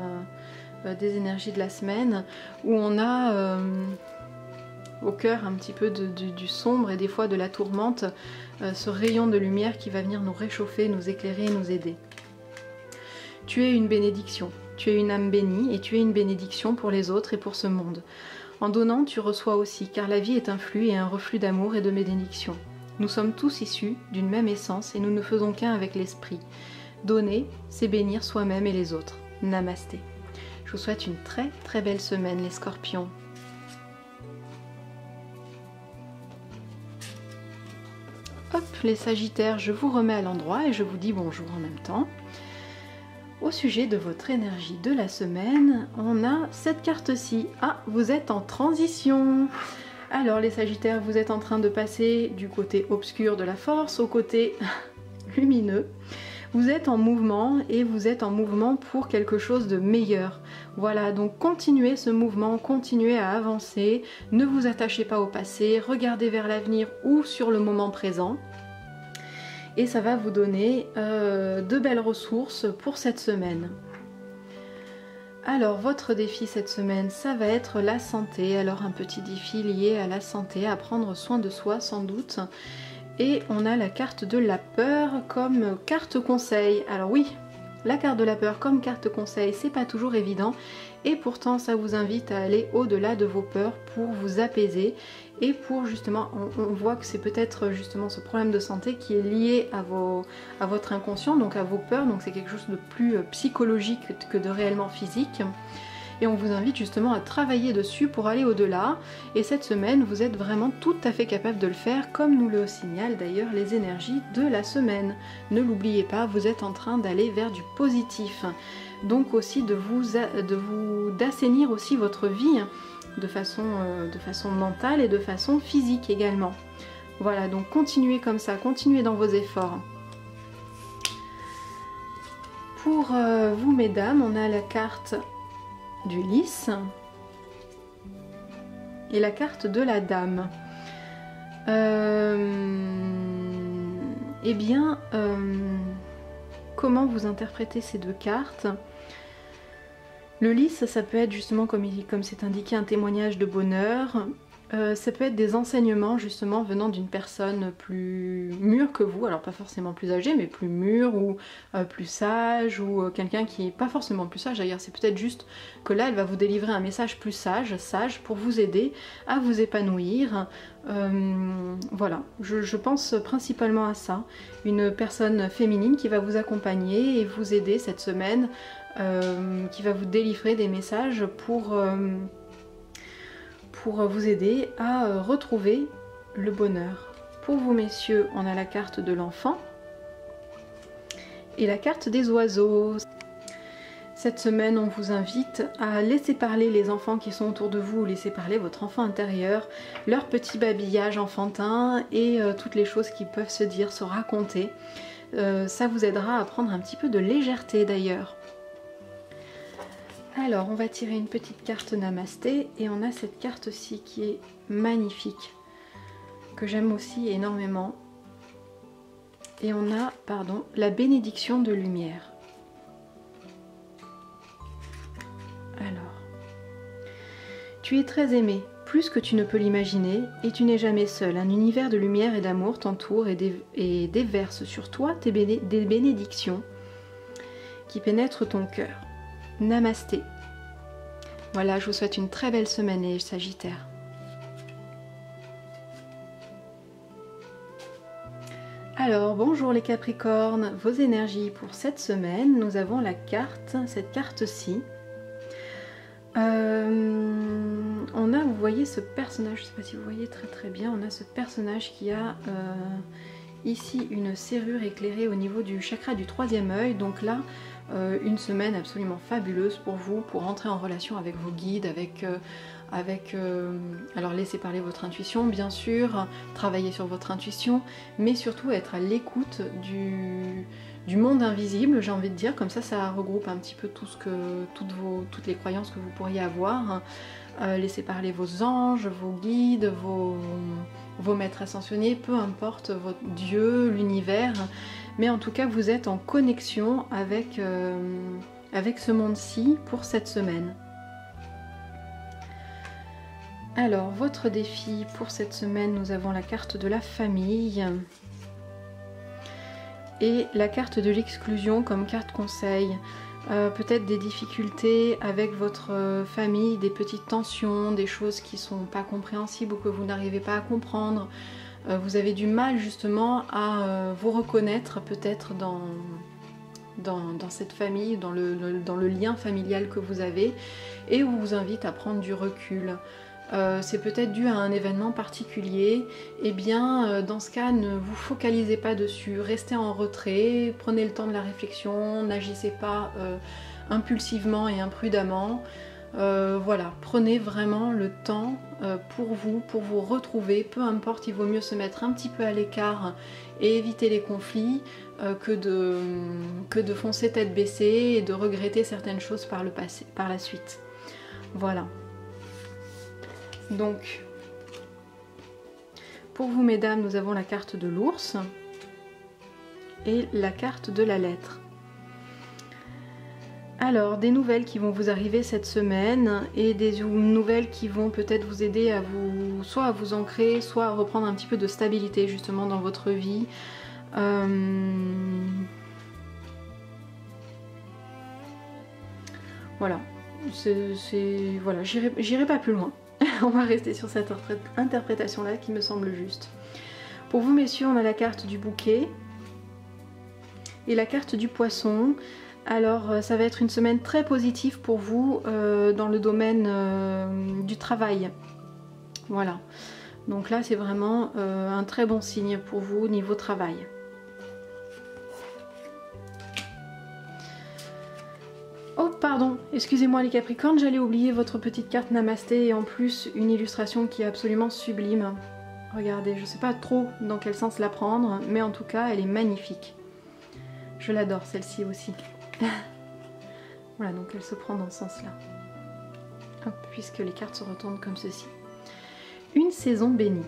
des énergies de la semaine, où on a au cœur un petit peu du sombre et des fois de la tourmente, ce rayon de lumière qui va venir nous réchauffer, nous éclairer, nous aider. Tu es une bénédiction, tu es une âme bénie et tu es une bénédiction pour les autres et pour ce monde. En donnant, tu reçois aussi, car la vie est un flux et un reflux d'amour et de bénédiction. Nous sommes tous issus d'une même essence et nous ne faisons qu'un avec l'esprit. Donner, c'est bénir soi-même et les autres. Namasté. Je vous souhaite une très belle semaine, les scorpions. Hop, les sagittaires, je vous remets à l'endroit et je vous dis bonjour en même temps. Au sujet de votre énergie de la semaine, on a cette carte-ci. Ah, vous êtes en transition. Alors les sagittaires, vous êtes en train de passer du côté obscur de la force au côté lumineux. Vous êtes en mouvement et vous êtes en mouvement pour quelque chose de meilleur. Voilà, donc continuez ce mouvement, continuez à avancer, ne vous attachez pas au passé, regardez vers l'avenir ou sur le moment présent. Et ça va vous donner de belles ressources pour cette semaine. Alors votre défi cette semaine, ça va être la santé. Alors un petit défi lié à la santé, à prendre soin de soi sans doute. Et on a la carte de la peur comme carte conseil. Alors oui, la carte de la peur comme carte conseil, c'est pas toujours évident. Et pourtant ça vous invite à aller au-delà de vos peurs pour vous apaiser. Et pour justement, on voit que c'est peut-être justement ce problème de santé qui est lié à votre inconscient, donc à vos peurs, donc c'est quelque chose de plus psychologique que de réellement physique. Et on vous invite justement à travailler dessus pour aller au-delà. Et cette semaine, vous êtes vraiment tout à fait capable de le faire, comme nous le signalent d'ailleurs les énergies de la semaine. Ne l'oubliez pas, vous êtes en train d'aller vers du positif. Donc aussi d'assainir aussi votre vie, de façon mentale et de façon physique également. Voilà, donc continuez comme ça, continuez dans vos efforts. Pour vous mesdames, on a la carte du lys et la carte de la dame. Eh bien, comment vous interprétez ces deux cartes ? Le lys, ça peut être justement, comme c'est indiqué, un témoignage de bonheur, Ça peut être des enseignements justement venant d'une personne plus mûre que vous, alors pas forcément plus âgée, mais plus mûre ou plus sage, ou quelqu'un qui est pas forcément plus sage d'ailleurs, c'est peut-être juste que là elle va vous délivrer un message plus sage pour vous aider à vous épanouir. Voilà, je pense principalement à ça, une personne féminine qui va vous accompagner et vous aider cette semaine, qui va vous délivrer des messages pour vous aider à retrouver le bonheur. Pour vous messieurs, on a la carte de l'enfant et la carte des oiseaux. Cette semaine, on vous invite à laisser parler les enfants qui sont autour de vous, laisser parler votre enfant intérieur, leur petit babillage enfantin et toutes les choses qui peuvent se dire, se raconter. Ça vous aidera à prendre un petit peu de légèreté d'ailleurs. Alors on va tirer une petite carte Namasté et on a cette carte-ci qui est magnifique, que j'aime aussi énormément. Et on a, pardon, la bénédiction de lumière. Alors, tu es très aimé, plus que tu ne peux l'imaginer, et tu n'es jamais seul. Un univers de lumière et d'amour t'entoure et déverse sur toi des bénédictions qui pénètrent ton cœur. Namasté. Voilà, je vous souhaite une très belle semaine les Sagittaires. Alors, bonjour les Capricornes, vos énergies pour cette semaine, nous avons la carte, cette carte-ci. On a, vous voyez ce personnage, je ne sais pas si vous voyez très bien, on a ce personnage qui a ici une serrure éclairée au niveau du chakra du troisième œil, donc là, une semaine absolument fabuleuse pour vous, pour entrer en relation avec vos guides, alors laissez parler votre intuition bien sûr, travailler sur votre intuition, mais surtout être à l'écoute du monde invisible, j'ai envie de dire, comme ça regroupe un petit peu toutes les croyances que vous pourriez avoir. Laissez parler vos anges, vos guides, vos maîtres ascensionnés, peu importe, votre Dieu, l'univers, mais en tout cas vous êtes en connexion avec ce monde-ci pour cette semaine. Alors, votre défi pour cette semaine, nous avons la carte de la famille et la carte de l'exclusion comme carte conseil. Peut-être des difficultés avec votre famille, des petites tensions, des choses qui ne sont pas compréhensibles ou que vous n'arrivez pas à comprendre. Vous avez du mal justement à vous reconnaître peut-être dans cette famille, dans le lien familial que vous avez, et on vous invite à prendre du recul. C'est peut-être dû à un événement particulier, et bien dans ce cas ne vous focalisez pas dessus, restez en retrait, prenez le temps de la réflexion, n'agissez pas impulsivement et imprudemment. Voilà, prenez vraiment le temps pour vous retrouver, peu importe, il vaut mieux se mettre un petit peu à l'écart et éviter les conflits que de foncer tête baissée et de regretter certaines choses par la suite. Voilà. Donc, pour vous mesdames, nous avons la carte de l'ours et la carte de la lettre. Alors, des nouvelles qui vont vous arriver cette semaine et des nouvelles qui vont peut-être vous aider à soit à vous ancrer, soit à reprendre un petit peu de stabilité justement dans votre vie. Voilà, voilà, j'irai pas plus loin. On va rester sur cette interprétation-là qui me semble juste. Pour vous messieurs, on a la carte du bouquet et la carte du poisson. Alors ça va être une semaine très positive pour vous dans le domaine du travail. Voilà. Donc là c'est vraiment un très bon signe pour vous niveau travail. Oh pardon, excusez-moi les Capricornes, j'allais oublier votre petite carte Namasté et en plus une illustration qui est absolument sublime. Regardez, je sais pas trop dans quel sens la prendre, mais en tout cas elle est magnifique. Je l'adore celle-ci aussi. Voilà, donc elle se prend dans ce sens-là. Hop, puisque les cartes se retournent comme ceci. Une saison bénie.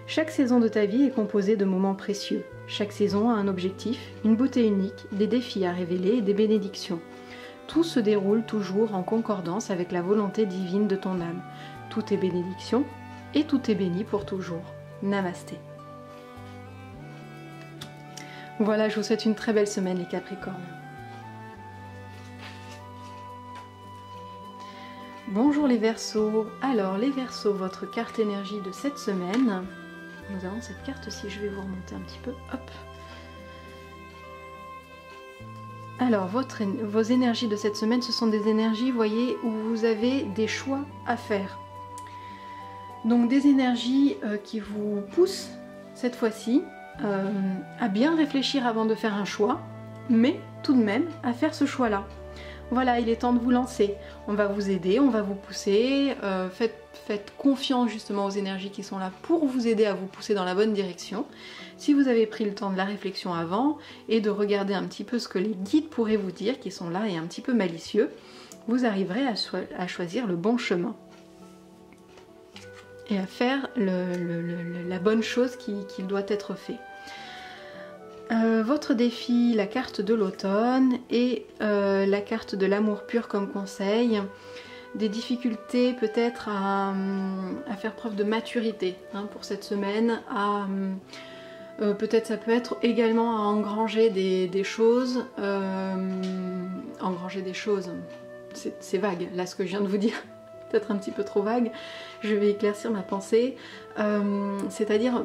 Chaque saison de ta vie est composée de moments précieux. Chaque saison a un objectif, une beauté unique, des défis à révéler et des bénédictions. Tout se déroule toujours en concordance avec la volonté divine de ton âme. Tout est bénédiction, et tout est béni pour toujours. Namasté. Voilà, je vous souhaite une très belle semaine les Capricornes. Bonjour les Verseaux. Alors les Verseaux, votre carte énergie de cette semaine. Nous avons cette carte-ci, je vais vous remonter un petit peu. Hop. Alors vos énergies de cette semaine, ce sont des énergies, vous voyez, où vous avez des choix à faire. Donc des énergies qui vous poussent cette fois-ci à bien réfléchir avant de faire un choix, mais tout de même à faire ce choix-là. Voilà, il est temps de vous lancer. On va vous aider, on va vous pousser. Faites confiance justement aux énergies qui sont là pour vous aider à vous pousser dans la bonne direction. Si vous avez pris le temps de la réflexion avant et de regarder un petit peu ce que les guides pourraient vous dire, qui sont là et un petit peu malicieux, vous arriverez à choisir le bon chemin et à faire la bonne chose qui doit être fait. Votre défi, la carte de l'automne et la carte de l'amour pur comme conseil. Des difficultés peut-être à faire preuve de maturité pour cette semaine. Peut-être ça peut être également à engranger des choses. Engranger des choses, c'est vague là ce que je viens de vous dire. Peut-être un petit peu trop vague. Je vais éclaircir ma pensée. C'est-à-dire...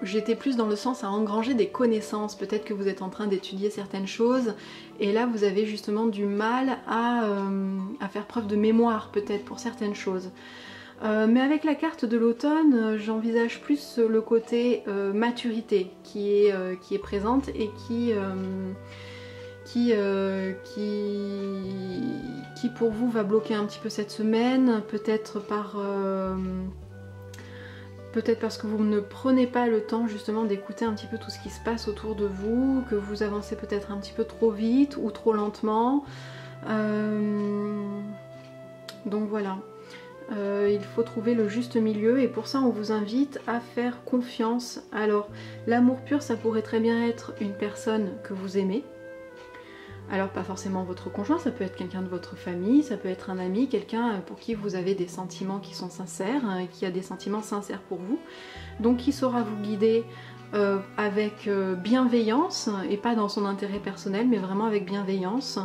J'étais plus dans le sens à engranger des connaissances. Peut-être que vous êtes en train d'étudier certaines choses et là vous avez justement du mal à faire preuve de mémoire peut-être pour certaines choses. Mais avec la carte de l'automne, j'envisage plus le côté maturité qui est présente et qui pour vous va bloquer un petit peu cette semaine, peut-être parce que vous ne prenez pas le temps justement d'écouter un petit peu tout ce qui se passe autour de vous, que vous avancez peut-être un petit peu trop vite ou trop lentement. Donc voilà, il faut trouver le juste milieu et pour ça on vous invite à faire confiance. Alors l'amour pur, ça pourrait très bien être une personne que vous aimez. Alors pas forcément votre conjoint, ça peut être quelqu'un de votre famille, ça peut être un ami, quelqu'un pour qui vous avez des sentiments qui sont sincères, qui a des sentiments sincères pour vous, donc qui saura vous guider avec bienveillance, et pas dans son intérêt personnel, mais vraiment avec bienveillance,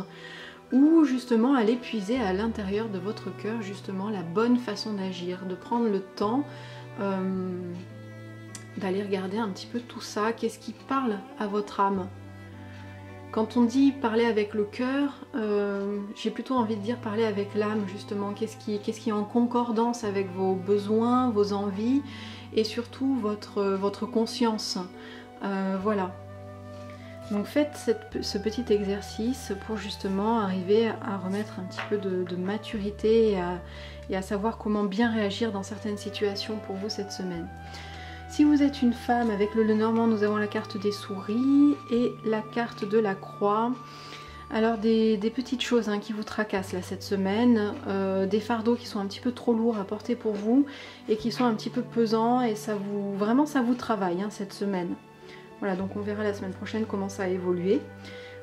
ou justement aller puiser à l'intérieur de votre cœur justement la bonne façon d'agir, de prendre le temps d'aller regarder un petit peu tout ça, qu'est-ce qui parle à votre âme. Quand on dit parler avec le cœur, j'ai plutôt envie de dire parler avec l'âme justement, qu'est-ce qui est en concordance avec vos besoins, vos envies et surtout votre conscience. Voilà. Donc faites ce petit exercice pour justement arriver à remettre un petit peu de maturité et à savoir comment bien réagir dans certaines situations pour vous cette semaine. Si vous êtes une femme, avec le Lenormand, nous avons la carte des souris et la carte de la croix. Alors des petites choses qui vous tracassent là cette semaine, des fardeaux qui sont un petit peu trop lourds à porter pour vous et qui sont un petit peu pesants et vraiment ça vous travaille cette semaine. Voilà, donc on verra la semaine prochaine comment ça a évolué.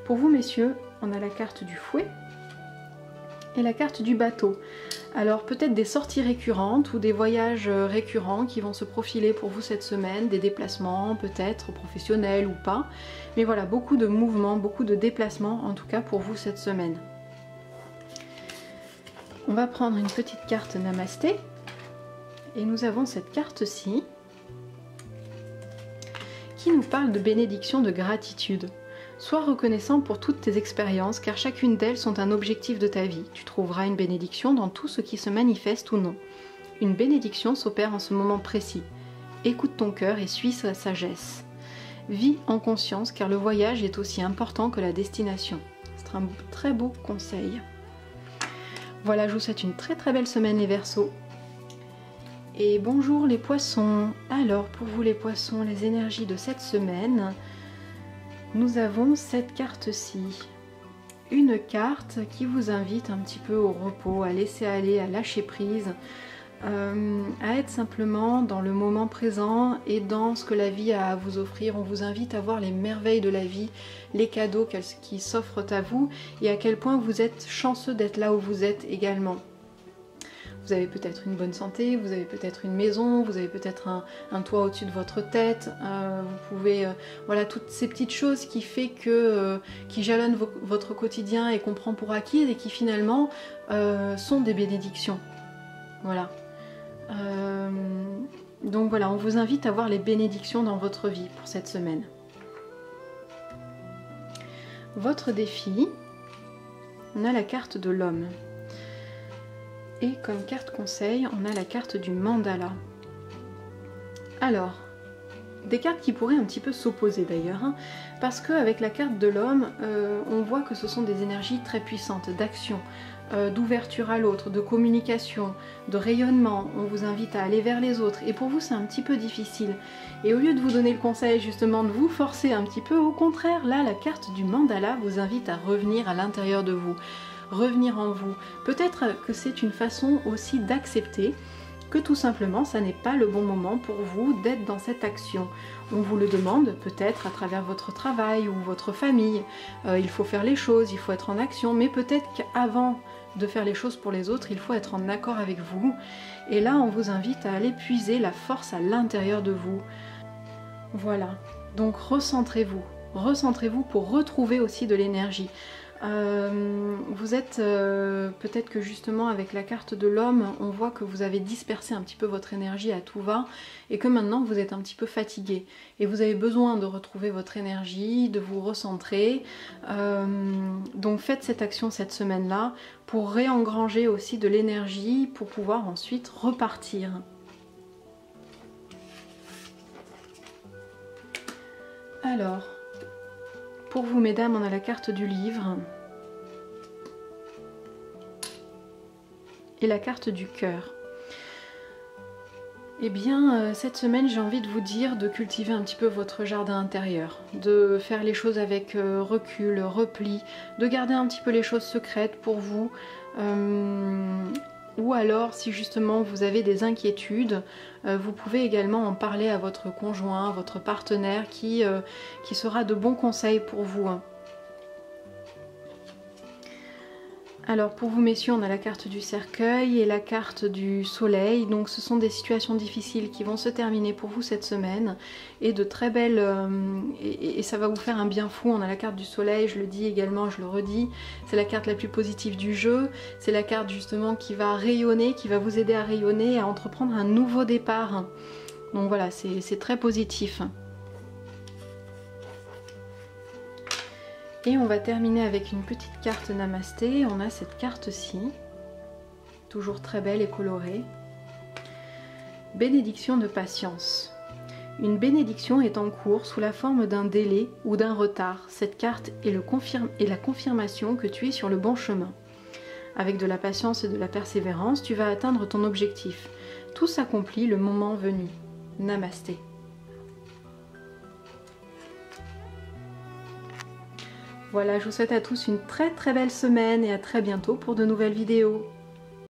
Pour vous messieurs, on a la carte du fouet et la carte du bateau. Alors peut-être des sorties récurrentes ou des voyages récurrents qui vont se profiler pour vous cette semaine, des déplacements peut-être professionnels ou pas. Mais voilà, beaucoup de mouvements, beaucoup de déplacements en tout cas pour vous cette semaine. On va prendre une petite carte Namasté et nous avons cette carte-ci qui nous parle de bénédiction, de gratitude. Sois reconnaissant pour toutes tes expériences car chacune d'elles sont un objectif de ta vie. Tu trouveras une bénédiction dans tout ce qui se manifeste ou non. Une bénédiction s'opère en ce moment précis. Écoute ton cœur et suis sa sagesse. Vis en conscience car le voyage est aussi important que la destination. C'est un très beau conseil. Voilà, je vous souhaite une très très belle semaine les Verseaux. Et bonjour les poissons. Alors pour vous les poissons, les énergies de cette semaine... Nous avons cette carte-ci, une carte qui vous invite un petit peu au repos, à laisser aller, à lâcher prise, à être simplement dans le moment présent et dans ce que la vie a à vous offrir. On vous invite à voir les merveilles de la vie, les cadeaux qui s'offrent à vous et à quel point vous êtes chanceux d'être là où vous êtes également. Vous avez peut-être une bonne santé, vous avez peut-être une maison, vous avez peut-être un toit au-dessus de votre tête, vous pouvez... voilà, toutes ces petites choses qui jalonnent votre quotidien et qu'on prend pour acquis et qui finalement sont des bénédictions. Voilà. Donc voilà, on vous invite à voir les bénédictions dans votre vie pour cette semaine. Votre défi, on a la carte de l'homme. Et comme carte conseil, on a la carte du mandala. Alors, des cartes qui pourraient un petit peu s'opposer d'ailleurs, hein, parce qu'avec la carte de l'homme, on voit que ce sont des énergies très puissantes, d'action, d'ouverture à l'autre, de communication, de rayonnement. On vous invite à aller vers les autres, et pour vous c'est un petit peu difficile. Et au lieu de vous donner le conseil justement de vous forcer un petit peu, au contraire, là la carte du mandala vous invite à revenir à l'intérieur de vous, revenir en vous. Peut-être que c'est une façon aussi d'accepter que tout simplement ça n'est pas le bon moment pour vous d'être dans cette action. On vous le demande peut-être à travers votre travail ou votre famille, il faut faire les choses, il faut être en action, mais peut-être qu'avant de faire les choses pour les autres, il faut être en accord avec vous. Et là on vous invite à aller puiser la force à l'intérieur de vous. Voilà, donc recentrez-vous pour retrouver aussi de l'énergie. Vous êtes peut-être que justement avec la carte de l'homme, on voit que vous avez dispersé un petit peu votre énergie à tout va et que maintenant vous êtes un petit peu fatigué et vous avez besoin de retrouver votre énergie, de vous recentrer. Donc faites cette action cette semaine-là pour réengranger aussi de l'énergie pour pouvoir ensuite repartir. Alors, pour vous mesdames, on a la carte du livre et la carte du cœur. Eh bien, cette semaine, j'ai envie de vous dire de cultiver un petit peu votre jardin intérieur, de faire les choses avec recul, repli, de garder un petit peu les choses secrètes pour vous. Ou alors, si justement vous avez des inquiétudes, vous pouvez également en parler à votre conjoint, votre partenaire qui sera de bons conseils pour vous. Alors pour vous messieurs, on a la carte du cercueil et la carte du soleil, donc ce sont des situations difficiles qui vont se terminer pour vous cette semaine et de très belles et ça va vous faire un bien fou. On a la carte du soleil, je le dis également, je le redis, c'est la carte la plus positive du jeu, c'est la carte justement qui va rayonner, qui va vous aider à rayonner, à entreprendre un nouveau départ. Donc voilà, c'est très positif. Et on va terminer avec une petite carte Namasté. On a cette carte-ci, toujours très belle et colorée. Bénédiction de patience. Une bénédiction est en cours sous la forme d'un délai ou d'un retard. Cette carte est la confirmation que tu es sur le bon chemin. Avec de la patience et de la persévérance, tu vas atteindre ton objectif. Tout s'accomplit le moment venu. Namasté. Voilà, je vous souhaite à tous une très belle semaine et à très bientôt pour de nouvelles vidéos.